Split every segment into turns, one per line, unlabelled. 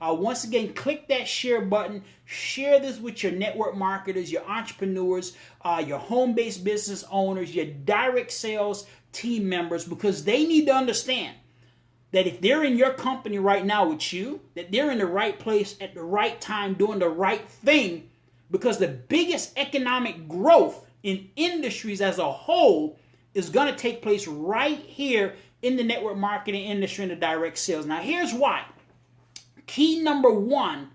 Once again, click that share button. Share this with your network marketers, your entrepreneurs, your home-based business owners, your direct sales team members, because they need to understand that if they're in your company right now with you, that they're in the right place at the right time doing the right thing, because the biggest economic growth in industries as a whole is going to take place right here in the network marketing industry and the direct sales. Now, here's why. Key number one,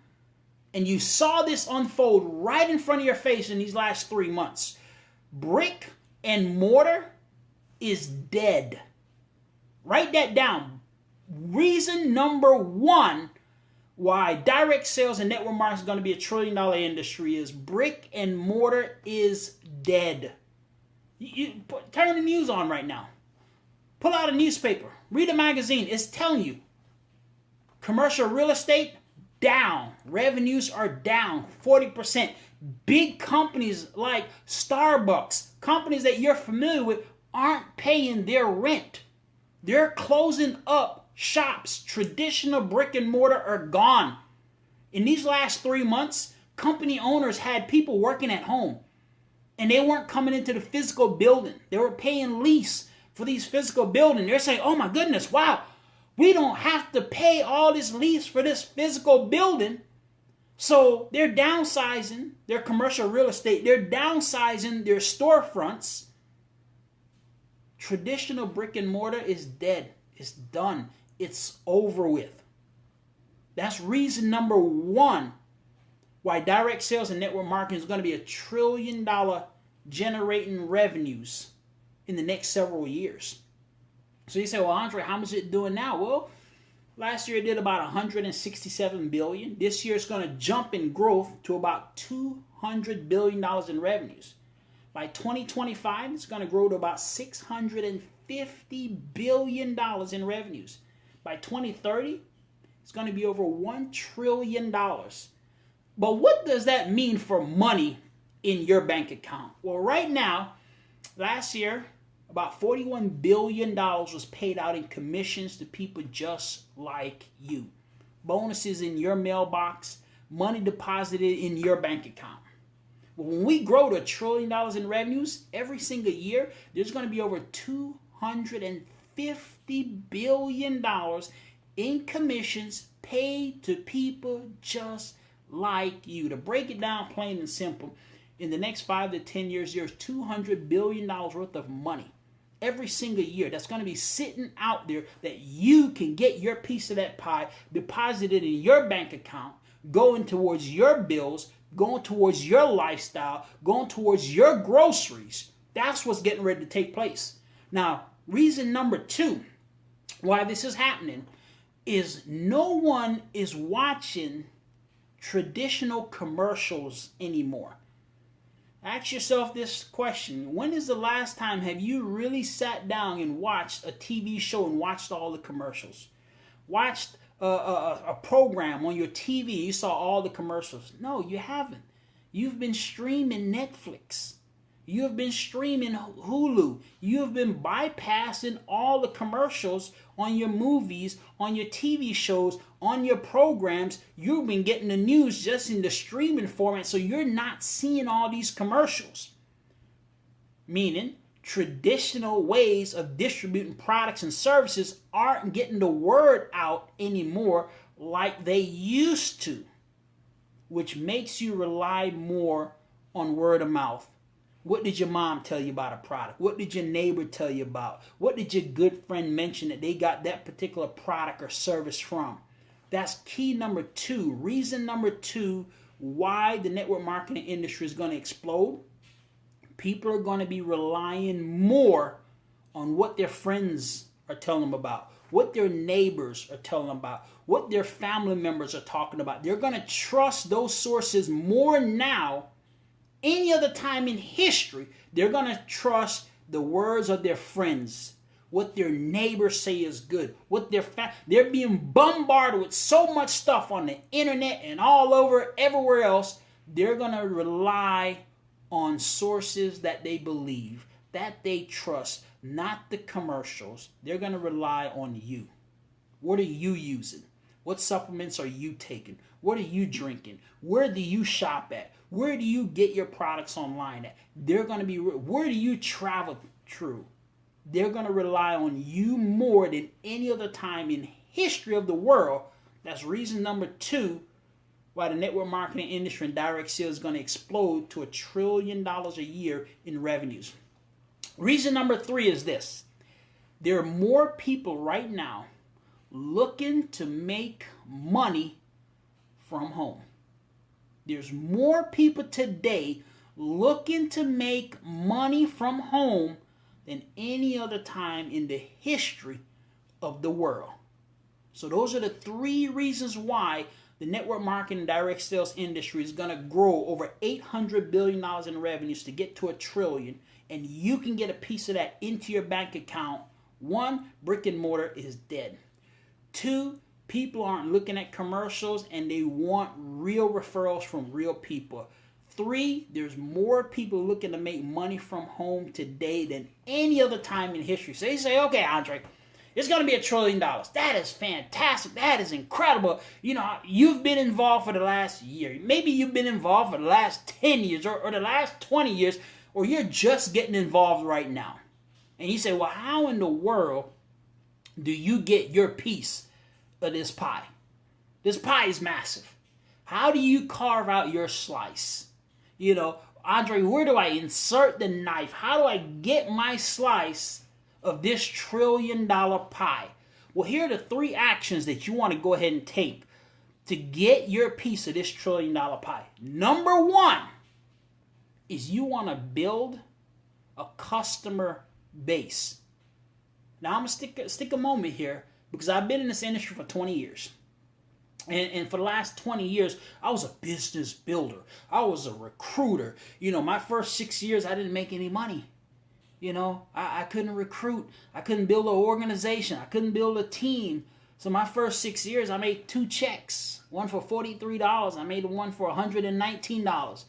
and you saw this unfold right in front of your face in these last 3 months. Brick and mortar is dead. Write that down. Reason number one why direct sales and network marketing is going to be $1 trillion industry is brick and mortar is dead. Turn the news on right now. Pull out a newspaper. Read a magazine. It's telling you. Commercial real estate, down. Revenues are down 40%. Big companies like Starbucks, companies that you're familiar with, aren't paying their rent. They're closing up shops. Traditional brick and mortar are gone. In these last 3 months, company owners had people working at home, and they weren't coming into the physical building. They were paying lease for these physical buildings. They're saying, oh my goodness, wow, we don't have to pay all this lease for this physical building. So they're downsizing their commercial real estate. They're downsizing their storefronts. Traditional brick and mortar is dead. It's done. It's over with. That's reason number one why direct sales and network marketing is going to be $1 trillion generating revenues in the next several years. So you say, well, Andre, how much is it doing now? Well, last year it did about $167 billion. This year it's going to jump in growth to about $200 billion in revenues. By 2025, it's going to grow to about $650 billion in revenues. By 2030, it's going to be over $1 trillion. But what does that mean for money in your bank account? Well, right now, last year, about $41 billion was paid out in commissions to people just like you. Bonuses in your mailbox, money deposited in your bank account. But when we grow to $1 trillion in revenues every single year, there's going to be over $250 billion in commissions paid to people just like you. To break it down plain and simple, in the next 5 to 10 years, there's $200 billion worth of money every single year that's going to be sitting out there that you can get your piece of that pie, deposited in your bank account, going towards your bills, going towards your lifestyle, going towards your groceries. That's what's getting ready to take place. Now, reason number two why this is happening is no one is watching traditional commercials anymore. Ask yourself this question. When is the last time have you really sat down and watched a TV show and watched all the commercials? Watched a program on your TV, you saw all the commercials? No, you haven't. You've been streaming Netflix. You have been streaming Hulu. You have been bypassing all the commercials on your movies, on your TV shows, on your programs. You've been getting the news just in the streaming format, so you're not seeing all these commercials. Meaning, traditional ways of distributing products and services aren't getting the word out anymore like they used to, which makes you rely more on word of mouth. What did your mom tell you about a product? What did your neighbor tell you about? What did your good friend mention that they got that particular product or service from? That's key number two. Reason number two why the network marketing industry is going to explode. People are going to be relying more on what their friends are telling them about, what their neighbors are telling them about, what their family members are talking about. They're going to trust those sources more now. Any other time in history, they're going to trust the words of their friends, what their neighbors say is good, what they're being bombarded with so much stuff on the internet and all over, everywhere else. They're going to rely on sources that they believe, that they trust, not the commercials. They're going to rely on you. What are you using? What supplements are you taking? What are you drinking? Where do you shop at? Where do you get your products online at? They're going to be, where do you travel through? They're going to rely on you more than any other time in history of the world. That's reason number 2 why the network marketing industry and direct sales is going to explode to $1 trillion a year in revenues. Reason number 3 is this. There are more people right now looking to make money from home. There's more people today looking to make money from home than any other time in the history of the world. So those are the 3 reasons why the network marketing and direct sales industry is going to grow over $800 billion in revenues to get to $1 trillion, and you can get a piece of that into your bank account. 1, brick and mortar is dead. 2, people aren't looking at commercials and they want real referrals from real people. 3, there's more people looking to make money from home today than any other time in history. So they say, okay, Andre, it's going to be $1 trillion. That is fantastic. That is incredible. You know, you've been involved for the last year. Maybe you've been involved for the last 10 years or the last 20 years, or you're just getting involved right now. And you say, well, how in the world do you get your piece of this pie? This pie is massive. How do you carve out your slice? You know, Andre, where do I insert the knife? How do I get my slice of this $1 trillion pie? Well, here are the 3 actions that you want to go ahead and take to get your piece of this $1 trillion pie. Number 1 is you want to build a customer base. Now, I'm going to stick a moment here because I've been in this industry for 20 years. And for the last 20 years, I was a business builder. I was a recruiter. You know, my first 6 years, I didn't make any money. You know, I couldn't recruit. I couldn't build an organization. I couldn't build a team. So my first 6 years, I made 2 checks. One for $43. I made one for $119.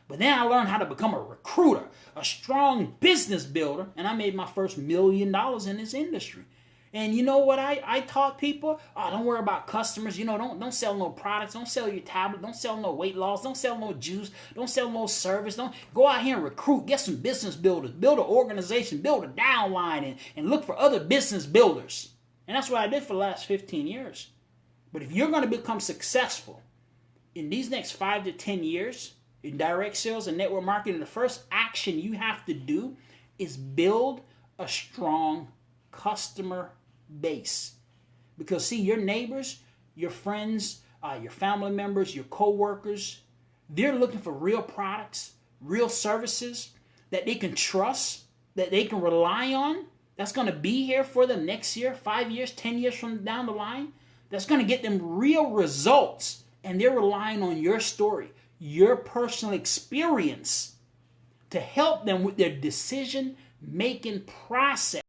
But then I learned how to become a recruiter, a strong business builder, and I made my first $1 million in this industry. And you know what I taught people? Oh, don't worry about customers. You know, don't sell no products. Don't sell your tablet. Don't sell no weight loss. Don't sell no juice. Don't sell no service. Don't go out here and recruit. Get some business builders. Build an organization. Build a downline and look for other business builders. And that's what I did for the last 15 years. But if you're going to become successful in these next 5 to 10 years in direct sales and network marketing, the first action you have to do is build a strong customer base. Because see, your neighbors, your friends, your family members, your co-workers, they're looking for real products, real services that they can trust, that they can rely on, that's going to be here for them next year, 5 years, 10 years from down the line, that's going to get them real results. And they're relying on your story, your personal experience to help them with their decision-making process.